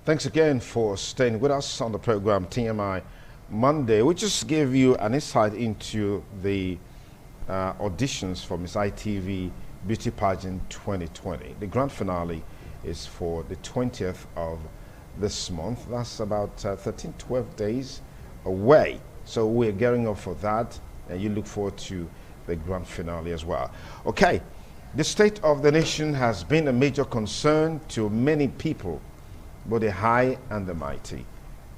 Thanks again for staying with us on the program TMI Monday. We just gave you an insight into the auditions for Miss ITV Beauty Pageant 2020. The grand finale is for the 20th of this month. That's about 13, 12 days away. So we're gearing up for that, and you look forward to the grand finale as well. Okay, the state of the nation has been a major concern to many people, both the high and the mighty.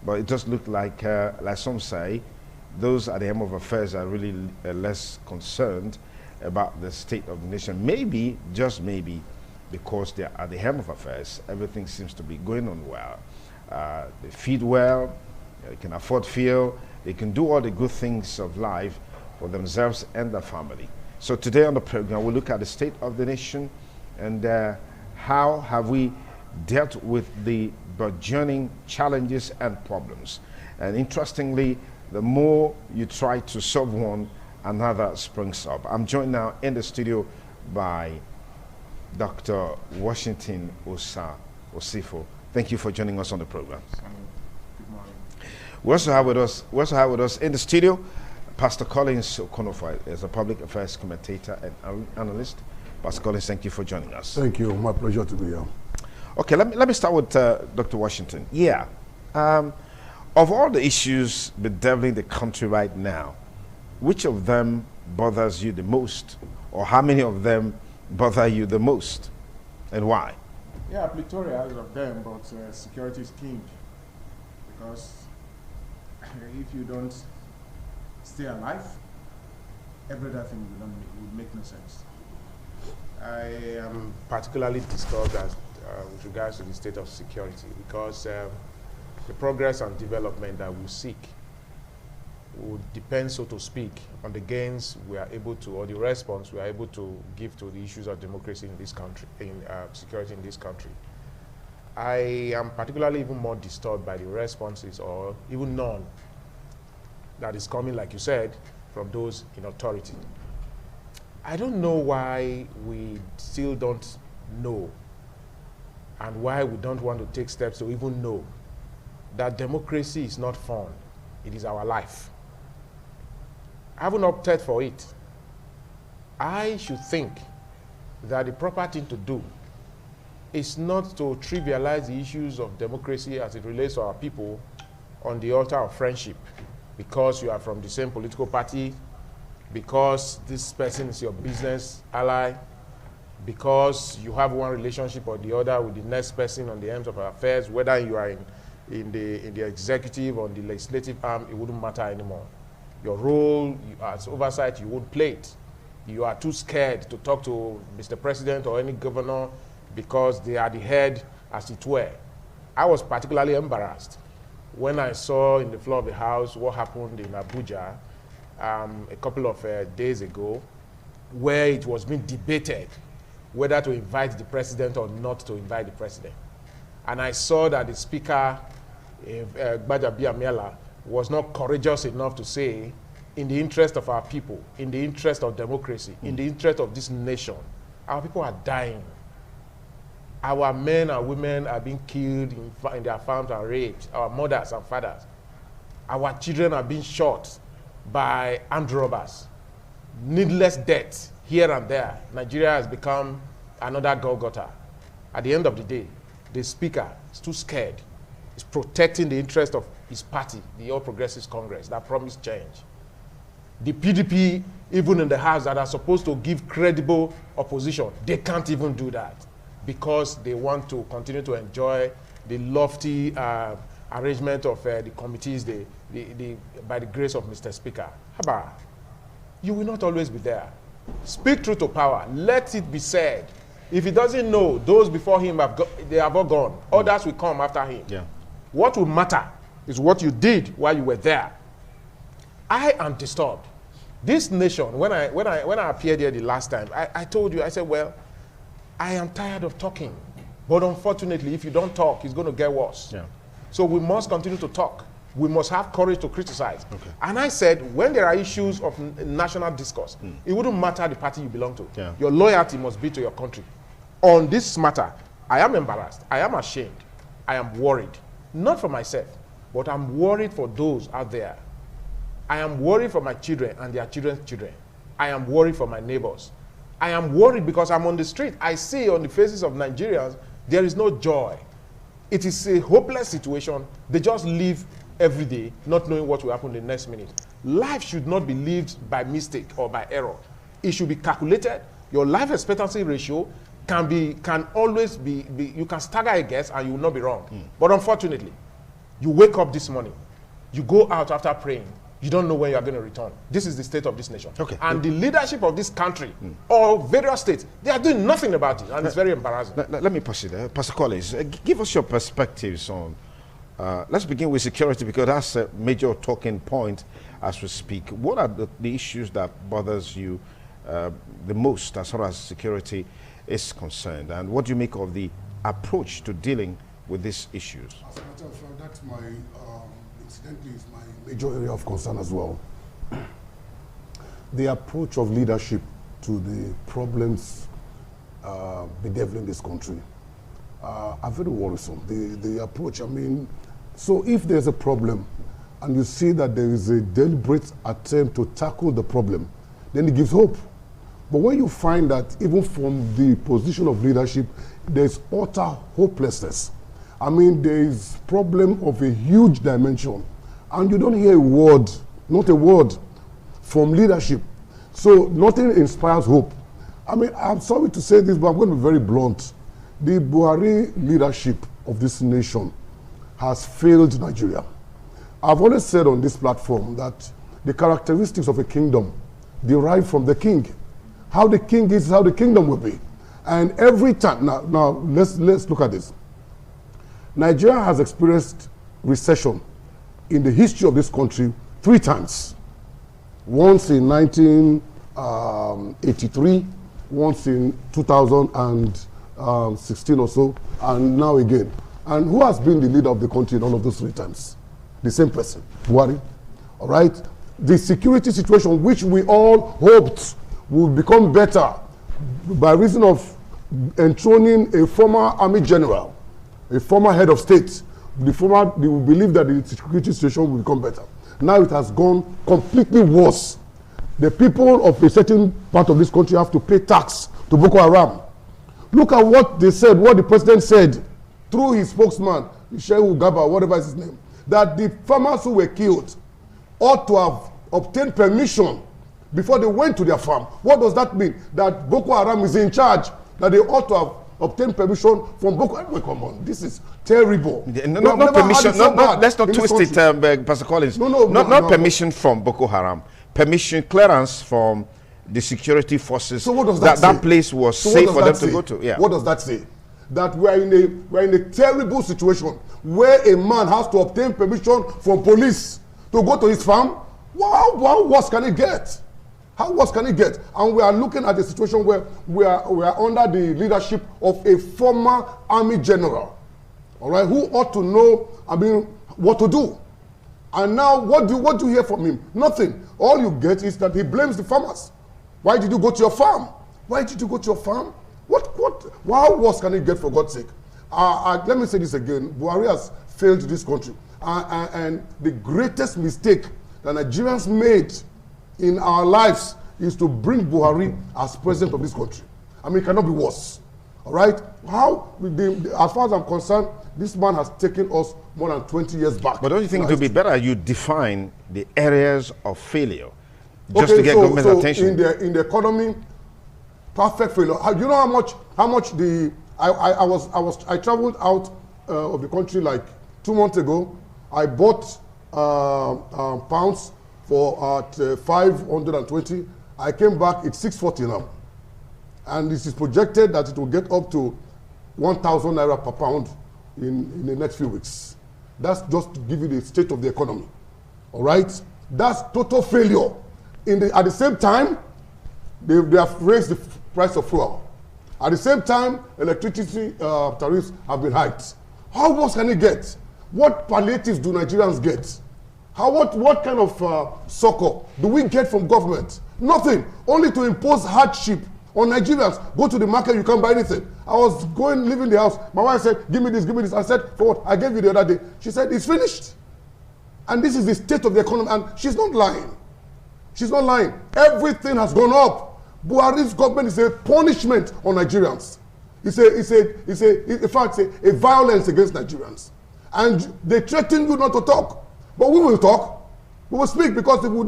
But it just looked like some say, those at the helm of affairs are really less concerned about the state of the nation. Maybe, just maybe, because they're at the helm of affairs, everything seems to be going on well. They feed well, they can afford fuel, they can do all the good things of life for themselves and their family. So today on the program, we'll look at the state of the nation and how have we dealt with the burgeoning challenges and problems. And interestingly, the more you try to solve one, another springs up. I'm joined now in the studio by Dr. Washington Osifo. Thank you for joining us on the program. Good morning. We also have with us in the studio Pastor Collins Okonofa is a public affairs commentator and analyst. Pastor Collins, thank you for joining us. Thank you. My pleasure to be here. Okay, let me start with Dr. Washington. Yeah. Of all the issues bedeviling the country right now, which of them bothers you the most, or how many of them bother you the most, and why? Yeah, plethora of them, but security is king. Because if you don't stay alive, every other thing would make no sense. I am particularly disturbed with regards to the state of security, because the progress and development that we seek would depend, so to speak, on the gains we are able to, or the response we are able to give to the issues of democracy in this country, in security in this country. I am particularly even more disturbed by the responses, or even none, that is coming, like you said, from those in authority. I don't know why we still don't know, and why we don't want to take steps to even know that democracy is not fun, it is our life. I haven't opted for it. I should think that the proper thing to do is not to trivialize the issues of democracy as it relates to our people on the altar of friendship, because you are from the same political party, because this person is your business ally, because you have one relationship or the other with the next person on the ends of affairs, whether you are in the executive or the legislative arm, it wouldn't matter anymore. Your role as oversight, you won't play it. You are too scared to talk to Mr. President or any governor because they are the head, as it were. I was particularly embarrassed when I saw in the floor of the House what happened in Abuja a couple of days ago, where it was being debated whether to invite the president or not to invite the president. And I saw that the speaker, Gbadabiamila, was not courageous enough to say, in the interest of our people, in the interest of democracy, in the interest of this nation, our people are dying. Our men and women are being killed in their farms and raped, our mothers and fathers. Our children are being shot by armed robbers. Needless death here and there. Nigeria has become another Golgotha. At the end of the day, the speaker is too scared. He's protecting the interest of his party, the All Progressives Congress, that promised change. The PDP, even in the House, that are supposed to give credible opposition, they can't even do that because they want to continue to enjoy the lofty arrangement of the committees by the grace of Mr. Speaker. Haba, you will not always be there. Speak truth to power. Let it be said. If he doesn't know, those before him they have all gone. Others will come after him. Yeah. What will matter is what you did while you were there. I am disturbed. This nation, when I appeared here the last time, I told you, I said, well, I am tired of talking. But unfortunately, if you don't talk, it's going to get worse. Yeah. So we must continue to talk. We must have courage to criticize. Okay. And I said, when there are issues of national discourse, it wouldn't matter the party you belong to. Yeah. Your loyalty must be to your country. On this matter, I am embarrassed. I am ashamed I am worried. Not for myself, but I'm worried for those out there. I am worried for my children and their children's children. I am worried for my neighbors. I am worried because I'm on the street. I see on the faces of Nigerians, there is no joy. It is a hopeless situation. They just live every day, not knowing what will happen the next minute. Life should not be lived by mistake or by error. It should be calculated. Your life expectancy ratio can always be you can stagger a guess and you will not be wrong. But unfortunately, you wake up this morning, you go out after praying, you don't know when you are going to return. This is the state of this nation. Okay. And the leadership of this country, or various states, they are doing nothing about it, and it's very embarrassing. Let me pause it there. Pastor Collins, give us your perspectives on, let's begin with security, because that's a major talking point as we speak. What are the issues that bothers you the most as far as security is concerned, and what do you make of the approach to dealing with these issues? As a matter of fact, that's my, incidentally, is my major area of concern as well. The approach of leadership to the problems bedeviling this country are very worrisome. The approach, I mean, so if there's a problem and you see that there is a deliberate attempt to tackle the problem, then it gives hope. But when you find that even from the position of leadership, there's utter hopelessness. I mean, there is problem of a huge dimension, and you don't hear a word, not a word, from leadership. So nothing inspires hope. I mean, I'm sorry to say this, but I'm going to be very blunt. The Buhari leadership of this nation has failed Nigeria. I've always said on this platform that the characteristics of a kingdom derive from the king. How the king is how the kingdom will be. And every time, now let's look at this. Nigeria has experienced recession in the history of this country 3 times. Once in 1983, once in 2016 or so, and now again. And who has been the leader of the country in all of those 3 times? The same person, Buhari. All right? The security situation, which we all hoped will become better by reason of enthroning a former army general, a former head of state. They will believe that the security situation will become better. Now it has gone completely worse. The people of a certain part of this country have to pay tax to Boko Haram. Look at what they said, what the president said through his spokesman, Shehu Gaba, whatever is his name, that the farmers who were killed ought to have obtained permission before they went to their farm. What does that mean? That Boko Haram is in charge, that they ought to have obtained permission from Boko Haram. Come on, this is terrible. Not permission, let's not twist it, Pastor Collins. Not permission from Boko Haram. Permission, clearance from the security forces. So what does that say? That place was safe for them to go to. Yeah. What does that say? That we're in a terrible situation where a man has to obtain permission from police to go to his farm. How worse can it get? How worse can it get? And we are looking at a situation where we are under the leadership of a former army general, all right, who ought to know, I mean, what to do. And now, what do you hear from him? Nothing. All you get is that he blames the farmers. Why did you go to your farm? Why did you go to your farm? How worse can it get, for God's sake? Let me say this again. Buhari has failed this country. And the greatest mistake that Nigerians made in our lives is to bring Buhari as president of this country. I mean, it cannot be worse. All right? As far as I'm concerned, this man has taken us more than 20 years back. But don't you think it would be better you define the areas of failure just to get government attention? In the economy, perfect failure. You know how much I traveled out of the country like 2 months ago. I bought pounds for at 520. I came back, it's 640 now. And this is projected that it will get up to 1,000 naira per pound in the next few weeks. That's just to give you the state of the economy. All right? That's total failure. At the same time, they have raised the price of fuel. At the same time, electricity tariffs have been hiked. How worse can it get? What palliatives do Nigerians get? What kind of succor do we get from government? Nothing. Only to impose hardship On Nigerians, go to the market, you can't buy anything. I was leaving the house. My wife said, give me this, give me this. I said, for what? I gave you the other day. She said, it's finished. And this is the state of the economy. And she's not lying. She's not lying. Everything has gone up. Buhari's government is a punishment on Nigerians. In fact, a violence against Nigerians. And they threaten you not to talk. But we will talk. We will speak, because if we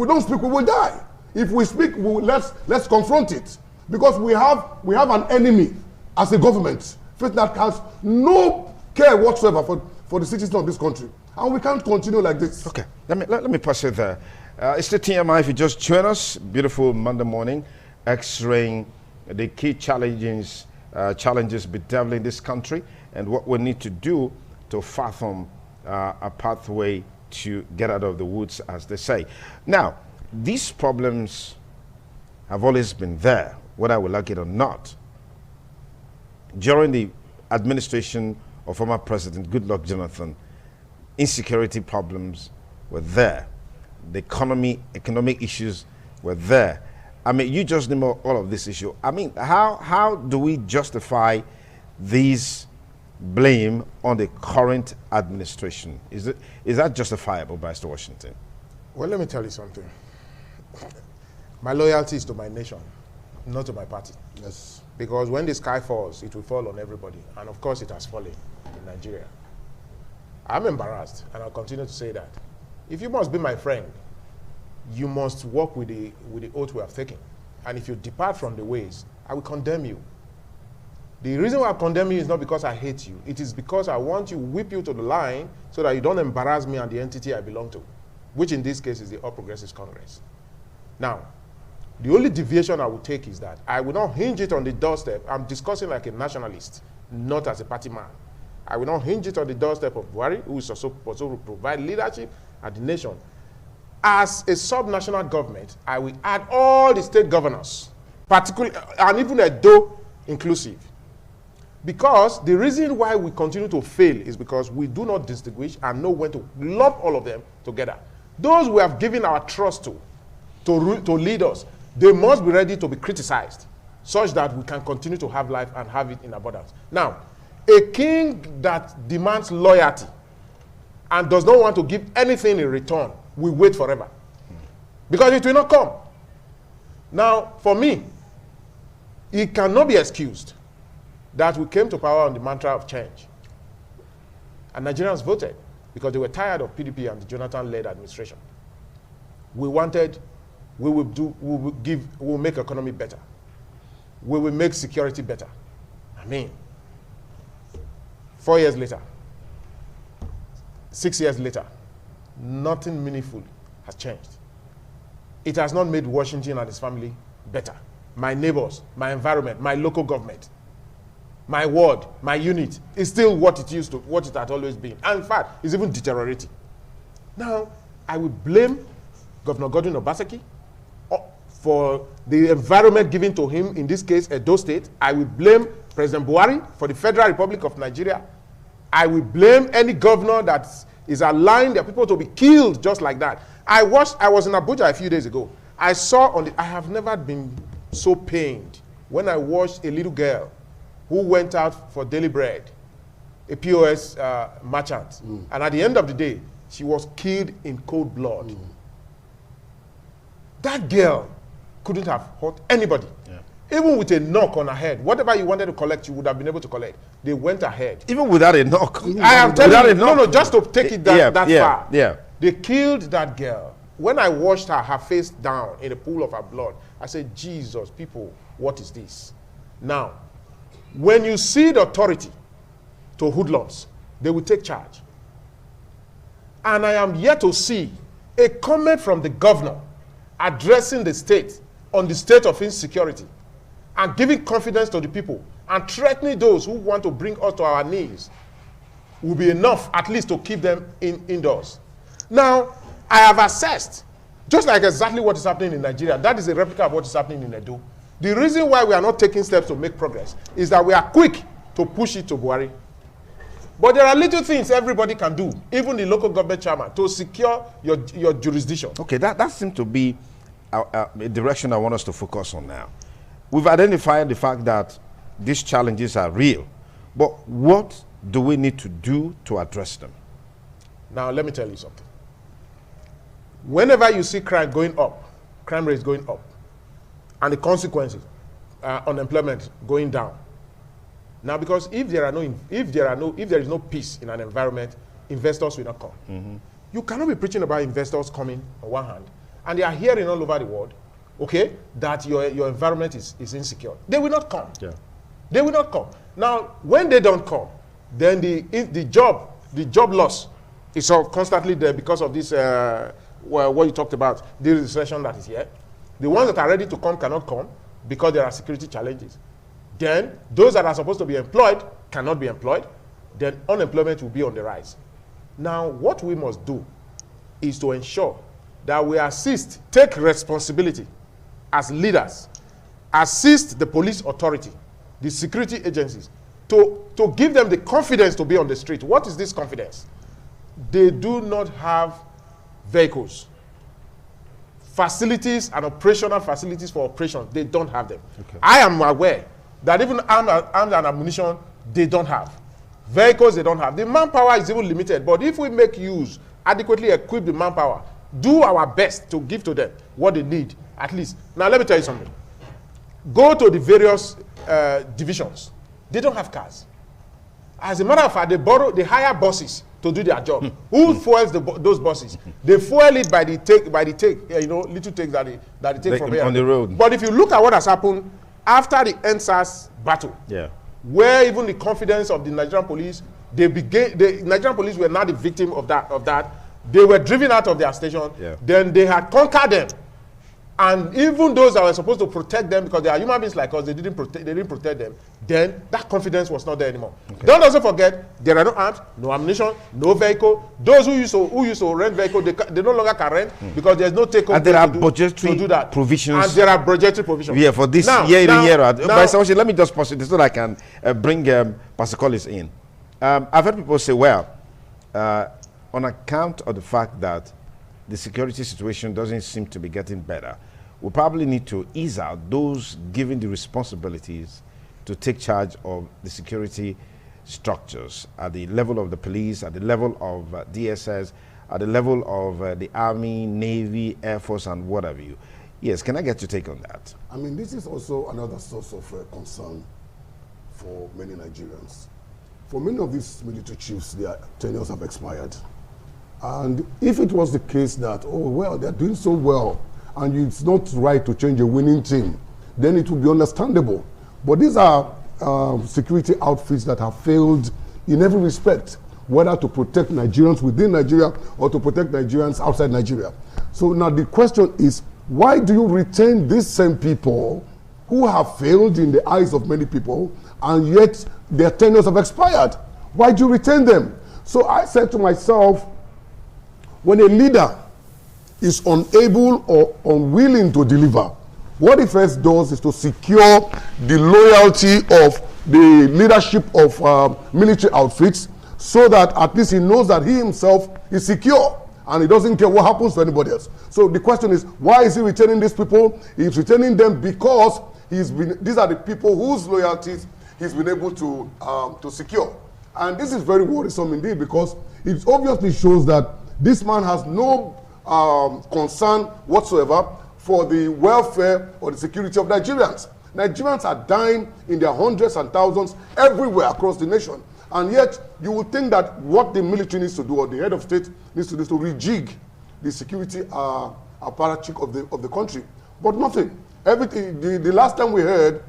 don't speak, we will die. If we speak, let's confront it. Because we have an enemy as a government that has no care whatsoever for the citizens of this country. And we can't continue like this. Okay, let me pass it there. It's the TMI. If you just join us, beautiful Monday morning, X-raying the key challenges bedeviling this country and what we need to do to fathom a pathway to get out of the woods, as they say. Now, these problems have always been there, whether we like it or not. During the administration of former President Goodluck Jonathan, insecurity problems were there. The economic issues were there. I mean, you just name all of this issue. I mean, how do we justify these blame on the current administration? Is that justifiable, Mr. Washington? Well, let me tell you something. My loyalty is to my nation, not to my party. Yes. Because when the sky falls, it will fall on everybody. And of course, it has fallen in Nigeria. I'm embarrassed, and I'll continue to say that. If you must be my friend, you must walk with the oath we have taken. And if you depart from the ways, I will condemn you. The reason why I condemn you is not because I hate you. It is because I want to whip you to the line so that you don't embarrass me and the entity I belong to, which in this case is the All Progressives Congress. Now, the only deviation I will take is that I will not hinge it on the doorstep. I'm discussing like a nationalist, not as a party man. I will not hinge it on the doorstep of Buhari, who is also to provide leadership at the nation. As a sub-national government, I will add all the state governors, particularly, and even Edo inclusive. Because the reason why we continue to fail is because we do not distinguish and know when to lump all of them together. Those we have given our trust to lead us, they must be ready to be criticized, such that we can continue to have life and have it in abundance. Now, a king that demands loyalty and does not want to give anything in return will wait forever, because it will not come. Now, for me, it cannot be excused that we came to power on the mantra of change. And Nigerians voted because they were tired of PDP and the Jonathan-led administration. We wanted, we will make economy better. We will make security better. I mean, 4 years later, 6 years later, nothing meaningful has changed. It has not made Washington and his family better. My neighbors, my environment, my local government, my ward, my unit is still what it used to, what it had always been. And in fact, it's even deteriorating. Now, I would blame Governor Godwin Obaseki for the environment given to him, in this case, Edo State. I will blame President Buhari for the Federal Republic of Nigeria. I will blame any governor that is allowing their people to be killed just like that. I was in Abuja a few days ago. I have never been so pained when I watched a little girl who went out for daily bread, a POS merchant. And at the end of the day, she was killed in cold blood. That girl couldn't have hurt anybody. Yeah. Even with a knock on her head, whatever you wanted to collect, you would have been able to collect. They went ahead. Even without a knock? I am telling you, no, just to take it that far. Yeah. They killed that girl. When I watched her face down in a pool of her blood, I said, Jesus, people, what is this? Now, when you see the authority to hoodlums, they will take charge. And I am yet to see a comment from the governor addressing the state on the state of insecurity and giving confidence to the people and threatening those who want to bring us to our knees will be enough at least to keep them indoors. Now, I have assessed, just like exactly what is happening in Nigeria, that is a replica of what is happening in Edo. The reason why we are not taking steps to make progress is that we are quick to push it to Buhari. But there are little things everybody can do, even the local government chairman, to secure your jurisdiction. Okay, that seems to be a direction I want us to focus on now. we've identified the fact that these challenges are real, but what do we need to do to address them? Now, let me tell you something. Whenever you see crime going up, crime rates going up, and the consequences, unemployment going down. Now, because if there is no peace in an environment, investors will not come. Mm-hmm. You cannot be preaching about investors coming on one hand, and they are hearing all over the world, okay, that your environment is insecure. They will not come. Yeah. They will not come. Now, when they don't come, then the job loss is constantly there because of this, what you talked about, the recession that is here. The ones that are ready to come cannot come because there are security challenges. Then those that are supposed to be employed cannot be employed. Then unemployment will be on the rise. Now, what we must do is to ensure that we take responsibility as leaders, assist the police authority, the security agencies, to give them the confidence to be on the street. What is this confidence? They do not have vehicles, facilities and operational facilities for operations. They don't have them. Okay. I am aware that even arms and ammunition, they don't have. Vehicles, they don't have. The manpower is even limited, but if we make use, adequately equip the manpower, do our best to give to them what they need, at least. Now, let me tell you something. Go to the various divisions. They don't have cars. As a matter of fact, they hire buses to do their job. Who fuels those buses? They fuel it by the take, little takes that they take from here. On the road. But if you look at what has happened after the NSAS battle, yeah, where even the confidence of the Nigerian police, the Nigerian police were not the victim of that. They were driven out of their station. Yeah. Then they had conquered them. And even those that were supposed to protect them, because they are human beings like us, they didn't protect them, then that confidence was not there anymore. Okay. Don't also forget, there are no arms, no ammunition, no vehicle. Those who used to rent vehicle, they no longer can rent because there's no take-home. And there are budgetary provisions. And there are budgetary provisions. Yeah, for this year in, year out. Let me just pause it so that I can bring Pastor Collins in. I've heard people say, well, on account of the fact that the security situation doesn't seem to be getting better, we probably need to ease out those given the responsibilities to take charge of the security structures at the level of the police, at the level of DSS, at the level of the Army, Navy, Air Force, and what have you. Yes, can I get your take on that? I mean, this is also another source of concern for many Nigerians. For many of these military chiefs, their tenures have expired. And if it was the case that, oh, well, they're doing so well, and it's not right to change a winning team, then it would be understandable. But these are security outfits that have failed in every respect, whether to protect Nigerians within Nigeria or to protect Nigerians outside Nigeria. So now the question is, why do you retain these same people who have failed in the eyes of many people, and yet their tenures have expired? Why do you retain them? So I said to myself, when a leader is unable or unwilling to deliver, what he first does is to secure the loyalty of the leadership of military outfits, so that at least he knows that he himself is secure and he doesn't care what happens to anybody else. So the question is, why is he retaining these people? He's retaining them because these are the people whose loyalties he's been able to secure. And this is very worrisome indeed, because it obviously shows that this man has no concern whatsoever for the welfare or the security of Nigerians. Nigerians are dying in their hundreds and thousands everywhere across the nation. And yet, you would think that what the military needs to do, or the head of state needs to do, is to rejig the security apparatus of the country. But nothing. Everything. The last time we heard,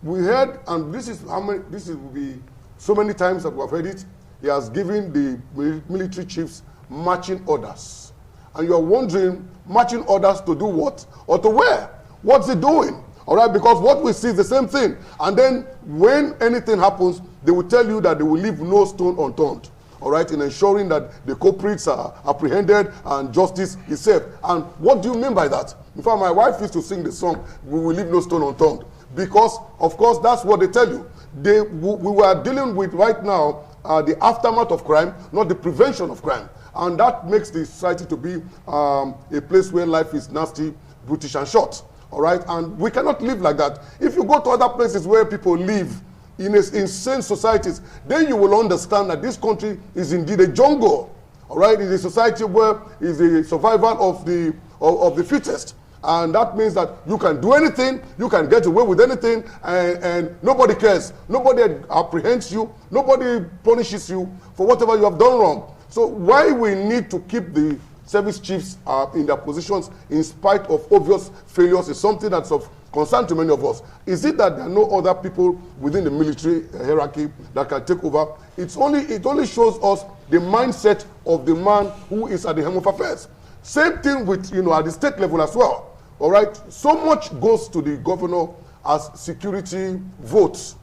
and this will be so many times that we have heard it, he has given the military chiefs marching orders. And you're wondering, marching orders to do what? Or to where? What's he doing? All right, because what we see is the same thing. And then when anything happens, they will tell you that they will leave no stone unturned. All right, in ensuring that the culprits are apprehended and justice is served. And what do you mean by that? In fact, my wife used to sing the song, "We will leave no stone unturned." Because, of course, that's what they tell you. We were dealing with right now the aftermath of crime, not the prevention of crime. And that makes the society to be a place where life is nasty, brutish, and short. all right? And we cannot live like that. If you go to other places where people live in insane societies, then you will understand that this country is indeed a jungle, all right? It's a society where it's the survival of the fittest. And that means that you can do anything, you can get away with anything, and nobody cares. Nobody apprehends you, nobody punishes you for whatever you have done wrong. So why we need to keep the service chiefs in their positions in spite of obvious failures is something that's of concern to many of us. Is it that there are no other people within the military hierarchy that can take over? It only shows us the mindset of the man who is at the helm of affairs. Same thing with, at the state level as well. All right, so much goes to the governor as security votes.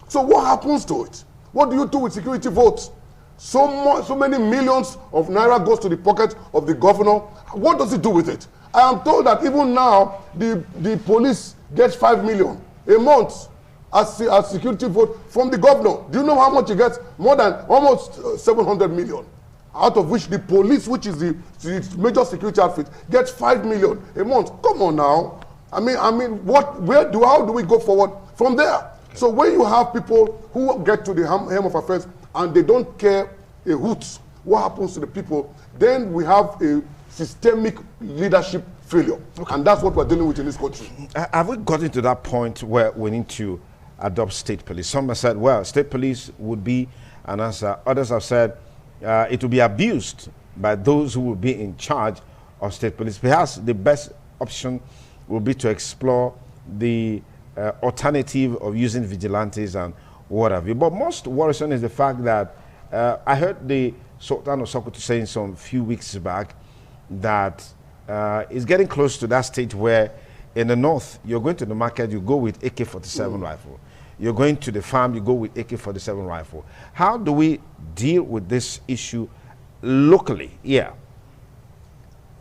So what happens to it? What do you do with security votes? So many millions of naira goes to the pocket of the governor. What does he do with it? I am told that even now the police gets 5 million a month as security vote from the governor. Do you know how much he gets? More than almost 700 million. Out of which the police, which is the major security outfit, gets 5 million a month. Come on now. I mean, how do we go forward from there? So when you have people who get to the helm of affairs and they don't care a hoot what happens to the people, then we have a systemic leadership failure. Okay. And that's what we're dealing with in this country. Have we gotten to that point where we need to adopt state police? Some have said, well, state police would be an answer. Others have said, it will be abused by those who will be in charge of state police. Perhaps the best option will be to explore the alternative of using vigilantes and what have you. But most worrisome is the fact that I heard the Sultan of Sokoto saying some few weeks back that it's getting close to that stage where in the north, you're going to the market, you go with AK-47 rifle. You're going to the farm, you go with AK-47 rifle. How do we deal with this issue locally? Yeah.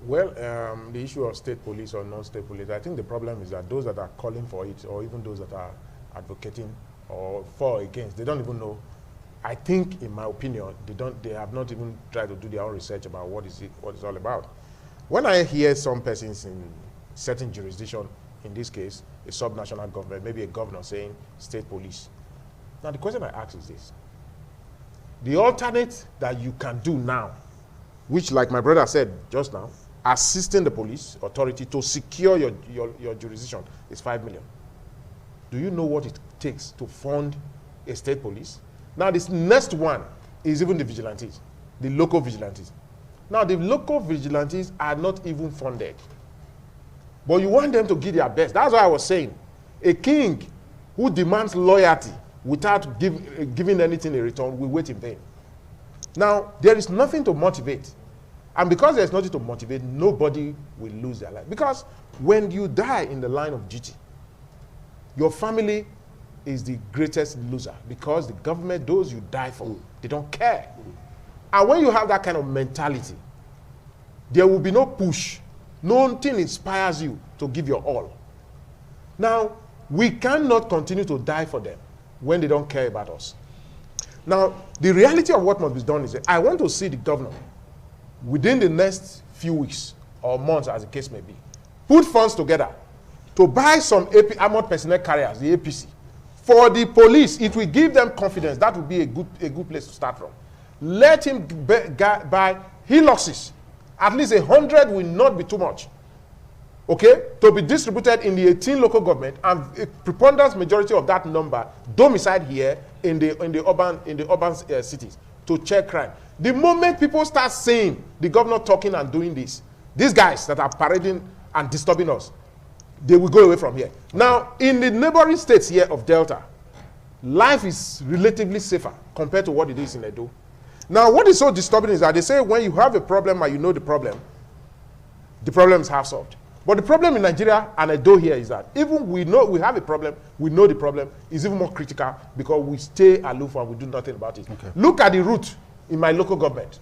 Well, the issue of state police or non-state police, I think the problem is that those that are calling for it, or even those that are advocating or for or against, they don't even know. I think, in my opinion, they have not even tried to do their own research about what it's all about. When I hear some persons in certain jurisdiction, in this case, a subnational government, maybe a governor saying state police. Now the question I ask is this. The alternate that you can do now, which like my brother said just now, assisting the police authority to secure your jurisdiction is 5 million. Do you know what it takes to fund a state police? Now this next one is even the vigilantes, the local vigilantes. Now the local vigilantes are not even funded. But you want them to give their best. That's what I was saying. A king who demands loyalty without giving anything in return will wait in vain. Now, there is nothing to motivate. And because there's nothing to motivate, nobody will lose their life. Because when you die in the line of duty, your family is the greatest loser. Because the government, those you die for, they don't care. And when you have that kind of mentality, there will be no push. Nothing inspires you to give your all. Now, we cannot continue to die for them when they don't care about us. Now, the reality of what must be done is that I want to see the governor within the next few weeks or months, as the case may be, put funds together to buy some armored personnel carriers, the APC, for the police. It will give them confidence. That would be a good place to start from. Let him buy Hiluxes. At least 100 will not be too much, okay, to be distributed in the 18 local government, and a preponderant majority of that number domiciled here in the urban cities to check crime. The moment people start seeing the governor talking and doing this, these guys that are parading and disturbing us, they will go away from here. Now, in the neighboring states here of Delta, life is relatively safer compared to what it is in Edo. Now, what is so disturbing is that they say when you have a problem and you know the problem is half solved. But the problem in Nigeria and Edo here is that even we know we have a problem, we know the problem is even more critical because we stay aloof and we do nothing about it. Okay. Look at the route in my local government.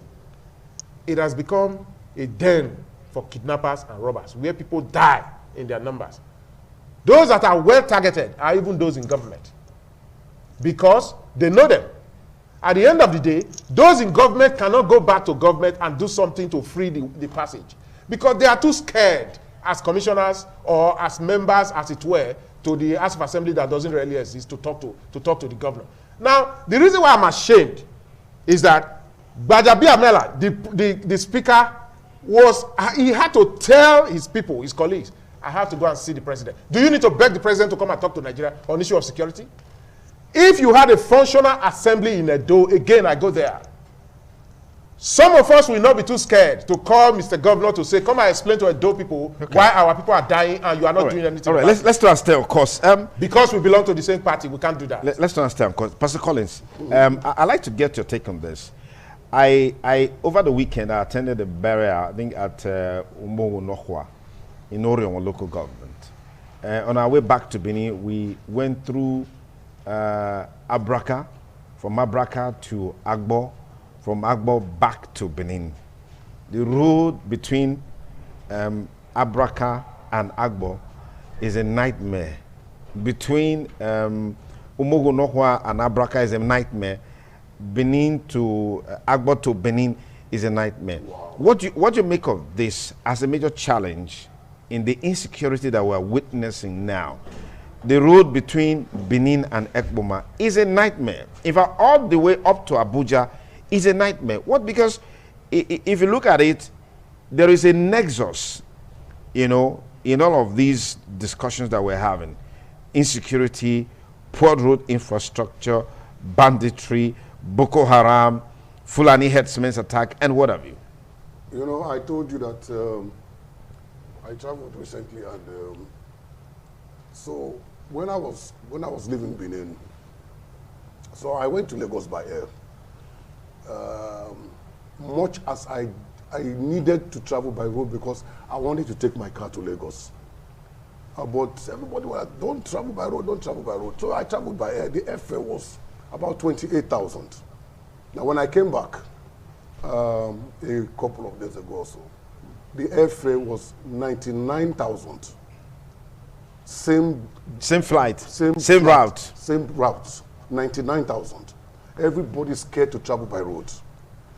It has become a den for kidnappers and robbers where people die in their numbers. Those that are well targeted are even those in government because they know them. At the end of the day, those in government cannot go back to government and do something to free the passage because they are too scared as commissioners or as members, as it were, to the House of Assembly that doesn't really exist to talk to the governor. Now, the reason why I'm ashamed is that Bajabi Amela, the speaker, he had to tell his people, his colleagues, I have to go and see the president. Do you need to beg the president to come and talk to Nigeria on issue of security? If you had a functional assembly in Edo, again, I go there. Some of us will not be too scared to call Mr. Governor to say, come and explain to Edo people why our people are dying and you are not doing anything about it. Let's understand, of course. Because we belong to the same party, we can't do that. Let's understand, of course. Pastor Collins, I'd like to get your take on this. I over the weekend, I attended a burial, I think, at Umogo Nohwa in Orion local government. On our way back to Benin, we went through Abraka, from Abraka to Agbo, from Agbo back to Benin. The road between Abraka and Agbo is a nightmare. Between Umogo Nohwa and Abraka is a nightmare. Benin to Agbo to Benin is a nightmare. Wow. What do you make of this as a major challenge in the insecurity that we're witnessing now? The road between Benin and Ekboma is a nightmare. In fact, all the way up to Abuja is a nightmare. What? Because if you look at it, there is a nexus, you know, in all of these discussions that we're having. Insecurity, poor road infrastructure, banditry, Boko Haram, Fulani herdsmen's attack, and what have you. You know, I told you that I traveled recently, and so when I was living in Benin, so I went to Lagos by air. Much as I needed to travel by road because I wanted to take my car to Lagos. But everybody was like, don't travel by road, don't travel by road. So I traveled by air. The airfare was about 28,000. Now when I came back a couple of days ago or so, the airfare was 99,000. Same flight, same route, 99,000. Everybody's scared to travel by road.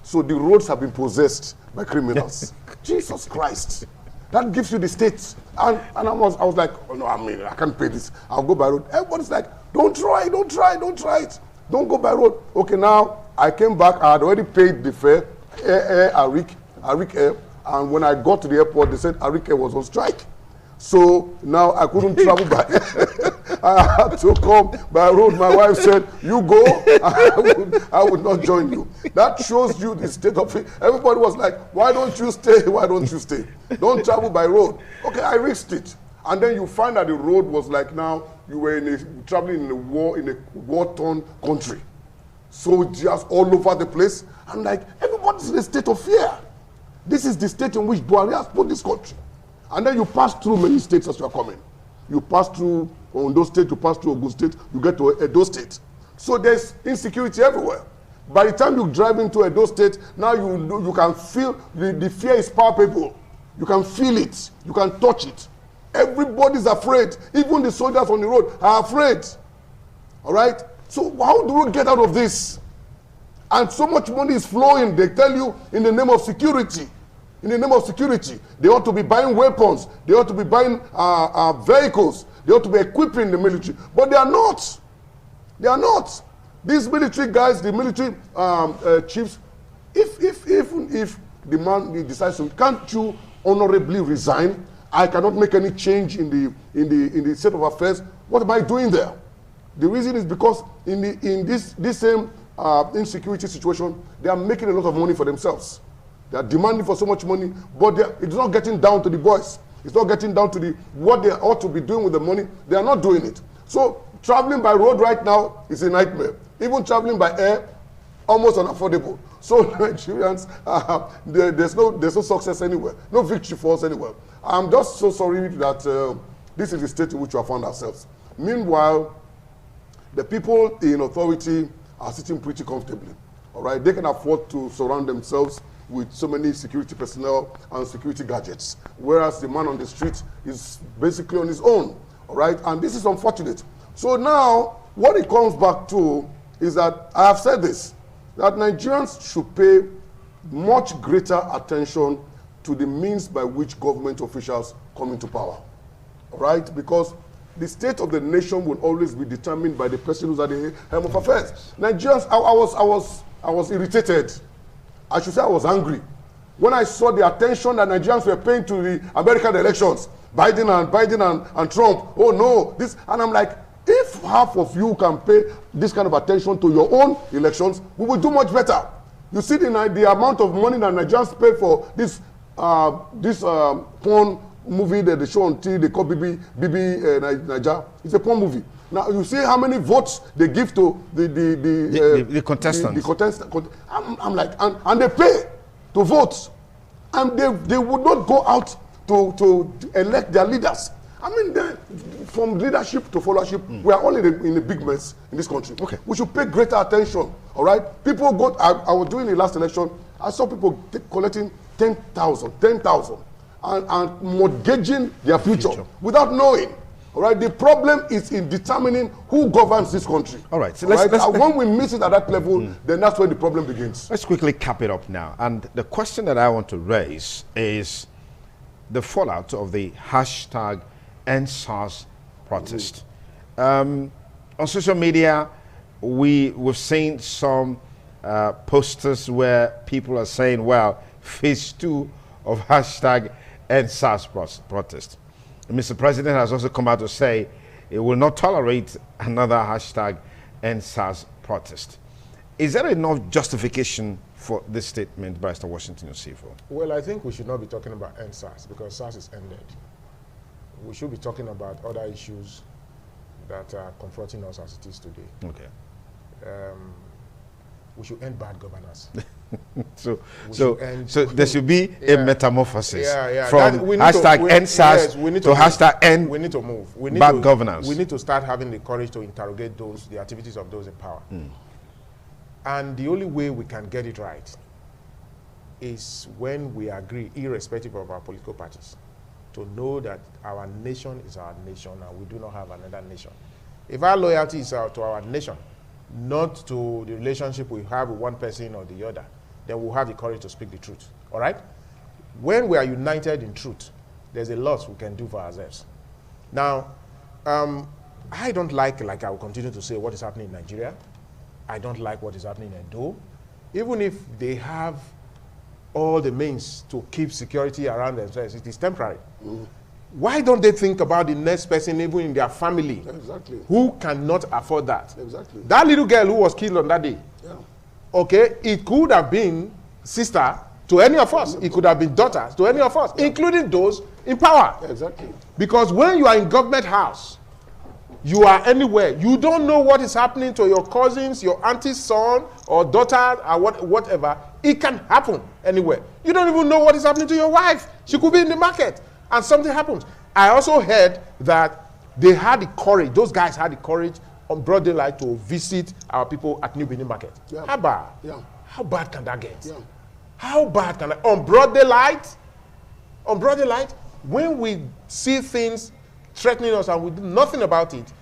So the roads have been possessed by criminals. Jesus Christ. That gives you the state. And I was like, oh no, I can't pay this. I'll go by road. Everybody's like, don't try it. Don't go by road. Okay, now I came back. I had already paid the fare, Arik Air. And when I got to the airport, they said Arik Air was on strike. So now I couldn't travel by I had to come by road. My wife said, you go, I would not join you. That shows you the state of it. Everybody was like, why don't you stay? Why don't you stay? Don't travel by road. Okay, I risked it. And then you find that the road was like, now you were traveling in a war-torn country. So just all over the place. And like, everybody's in a state of fear. This is the state in which Buhari has put this country. And then you pass through many states as you are coming. You pass through Ondo State, you pass through Ogun State, you get to Edo State. So there's insecurity everywhere. By the time you drive into Edo State, now you can feel the fear is palpable. You can feel it. You can touch it. Everybody's afraid. Even the soldiers on the road are afraid. All right? So how do we get out of this? And so much money is flowing. They tell you in the name of security. In the name of security, they ought to be buying weapons. They ought to be buying vehicles. They ought to be equipping the military. But they are not. They are not. These military guys, the military chiefs, even if the man decides to, can't you honorably resign? I cannot make any change in the state of affairs. What am I doing there? The reason is because in this same insecurity situation, they are making a lot of money for themselves. They are demanding for so much money, but it's not getting down to the boys. It's not getting down to what they ought to be doing with the money. They are not doing it. So traveling by road right now is a nightmare. Even traveling by air, almost unaffordable. So Nigerians, there's no success anywhere, no victory for us anywhere. I'm just so sorry that this is the state in which we have found ourselves. Meanwhile, the people in authority are sitting pretty comfortably. All right, they can afford to surround themselves with so many security personnel and security gadgets, whereas the man on the street is basically on his own, all right? And this is unfortunate. So now, what it comes back to is that, I have said this, that Nigerians should pay much greater attention to the means by which government officials come into power. All right? Because the state of the nation will always be determined by the person who's at the helm of affairs. Nigerians, I was irritated. I should say I was angry when I saw the attention that Nigerians were paying to the American elections. Biden and Trump. Oh no, this, and I'm like, if half of you can pay this kind of attention to your own elections, we will do much better. You see the amount of money that Nigerians pay for this porn movie that they show on TV, they call Bibi Naija. It's a porn movie. Now you see how many votes they give to the contestants. The contestants. I'm like, and they pay to vote, and they would not go out to elect their leaders. I mean, from leadership to followership, we are all in a big mess in this country. Okay. We should pay greater attention, all right? People go, I was doing the last election, I saw people collecting 10,000, and mortgaging their future without knowing. All right, the problem is in determining who governs this country. All right, so when we miss it at that level, then that's when the problem begins. Let's quickly cap it up now. And the question that I want to raise is the fallout of the hashtag #EndSARS protest. On social media, we've seen some posters where people are saying, well, phase 2 of hashtag #EndSARS protest. Mr. President has also come out to say it will not tolerate another hashtag #EndSARS protest. Is there enough justification for this statement by Mr. Washington Yosifo? Well, I think we should not be talking about #EndSARS because SARS is ended. We should be talking about other issues that are confronting us as it is today. Okay. We should end bad governance. So there should be a metamorphosis from hashtag #EndSARS to hashtag end. We need to move. We need bad governance. We need to start having the courage to interrogate the activities of those in power. And the only way we can get it right is when we agree, irrespective of our political parties, to know that our nation is our nation and we do not have another nation. If our loyalty is to our nation, not to the relationship we have with one person or the other, then we'll have the courage to speak the truth. All right? When we are united in truth, there's a lot we can do for ourselves. Now, I don't like I will continue to say, what is happening in Nigeria. I don't like what is happening in Edo. Even if they have all the means to keep security around themselves, it is temporary. Why don't they think about the next person, even in their family, who cannot afford that? That little girl who was killed on that day, okay, it could have been sister to any of us. It could have been daughter to any of us, including those in power. Because when you are in government house, you are anywhere. You don't know what is happening to your cousins, your auntie's son or daughter or whatever. It can happen anywhere. You don't even know what is happening to your wife. She could be in the market and something happens. I also heard that they had the courage, those guys had the courage on broad daylight to visit our people at New Benin Market. How bad? How bad can that get? How bad can that? On broad daylight, when we see things threatening us and we do nothing about it,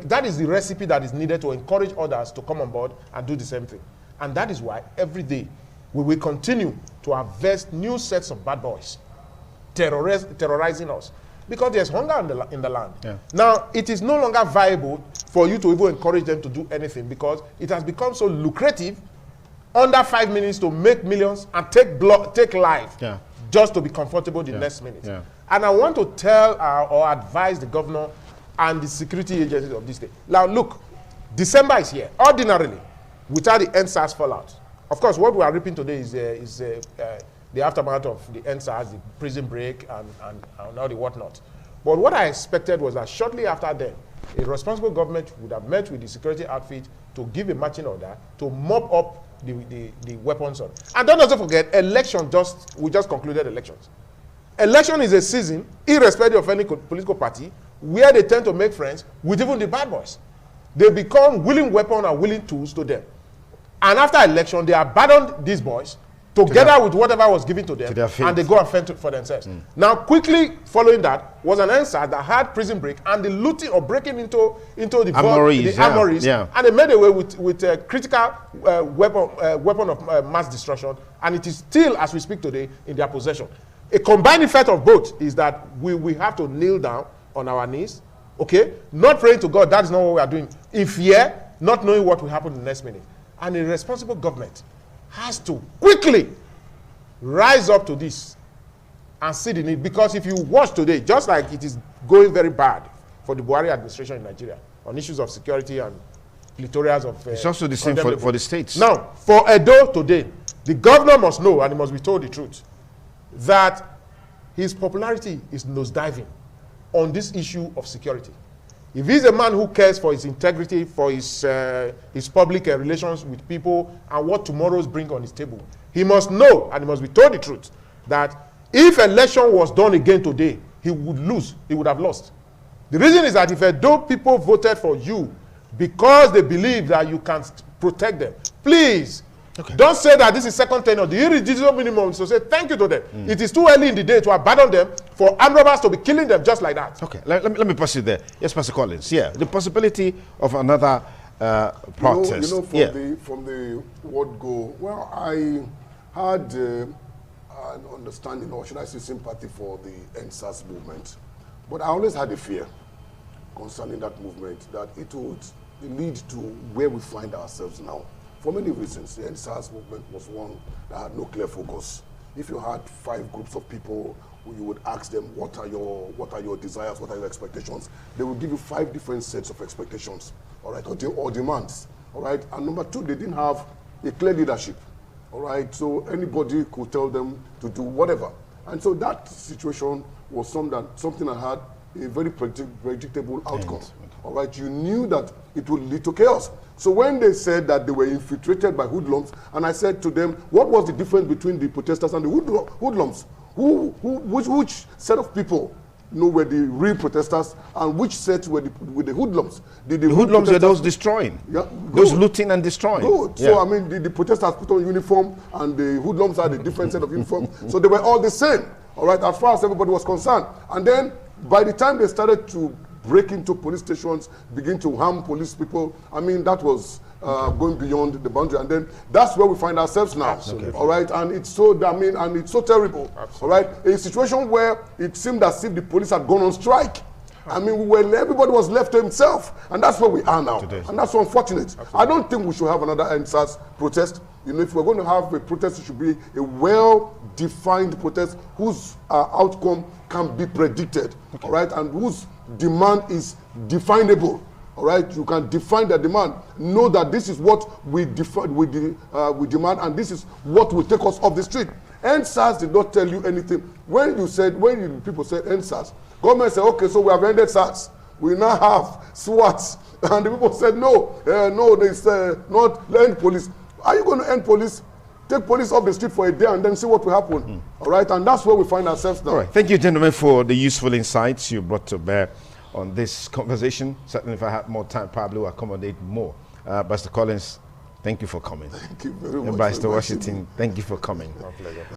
that is the recipe that is needed to encourage others to come on board and do the same thing. And that is why every day we will continue to harvest new sets of bad boys terrorizing us, because there's hunger in the land. Now, it is no longer viable for you to even encourage them to do anything because it has become so lucrative under 5 minutes to make millions and take life just to be comfortable the next minute. And I want to tell or advise the governor and the security agencies of this state. Now, look, December is here. Ordinarily, without the #EndSARS fallout, of course, what we are reaping today is the aftermath of the #EndSARS, the prison break, and all the whatnot. But what I expected was that shortly after then, a responsible government would have met with the security outfit to give a marching order to mop up the weapons on. And don't also forget, we just concluded elections. Election is a season, irrespective of any political party, where they tend to make friends with even the bad boys. They become willing weapons and willing tools to them. And after election, they abandoned these boys together with whatever was given to them, and they go and fend for themselves. Now, quickly following that was an #EndSARS that had prison break and the looting or breaking into the armories, and they made away with a critical weapon of mass destruction, and it is still, as we speak today, in their possession. A combined effect of both is that we have to kneel down on our knees, okay? Not praying to God, that is not what we are doing. In fear, not knowing what will happen in the next minute. And a responsible government has to quickly rise up to this and see the need. Because if you watch today, just like it is going very bad for the Buhari administration in Nigeria on issues of security and littorals of... it's also the same for the states. Now, for Edo today, the governor must know, and he must be told the truth, that his popularity is nosediving on this issue of security. If he's a man who cares for his integrity, for his public relations with people, and what tomorrow's bring on his table, he must know, and he must be told the truth, that if election was done again today, he would lose, he would have lost. The reason is that if Edo people voted for you because they believe that you can protect them, please, don't say that this is second tenure. The irreducible minimum is to say thank you to them. It is too early in the day to abandon them for armed robbers to be killing them just like that. Okay, let me proceed there. Yes, Pastor Collins. Yeah, the possibility of another protest. From the word go, well, I had an understanding, or should I say sympathy for the NSAS movement. But I always had a fear concerning that movement, that it would lead to where we find ourselves now. For many reasons, the NSAS movement was one that had no clear focus. If you had 5 groups of people, you would ask them, what are your desires, what are your expectations? They will give you 5 different sets of expectations, all right, or demands, all right? And number 2, they didn't have a clear leadership, all right? So anybody could tell them to do whatever. And so that situation was something that had a very predictable outcome. All right, you knew that it would lead to chaos. So when they said that they were infiltrated by hoodlums, and I said to them, what was the difference between the protesters and the hoodlums? Which set of people were the real protesters, and which set were the hoodlums? The hoodlums were those destroying, those looting and destroying. Good. So I mean, the protesters put on uniform, and the hoodlums had a different set of uniform. So they were all the same, all right, as far as everybody was concerned. And then by the time they started to break into police stations, begin to harm police people, I mean, that was going beyond the boundary. And then that's where we find ourselves now. Absolutely. All right, and it's so damning and it's so terrible. Absolutely. All right, a situation where it seemed as if the police had gone on strike. I mean, everybody was left to himself, and that's where we are now. Today. And that's so unfortunate. Absolutely. I don't think we should have another NSAS protest. If we're going to have a protest, it should be a well-defined protest whose outcome can be predicted, all right, and whose demand is definable. All right, you can define the demand. Know that this is what we demand, and this is what will take us off the street. NSAS did not tell you anything. When people said NSAS, government said, okay, so we have ended SARS. We now have SWAT. And the people said, no, they said not end police. Are you going to end police? Take police off the street for a day and then see what will happen. All right, and that's where we find ourselves now. All right, thank you, gentlemen, for the useful insights you brought to bear on this conversation. Certainly, if I had more time, probably will accommodate more. Pastor Collins, thank you for coming. Thank you very much. And Pastor Washington, thank you for coming. My pleasure.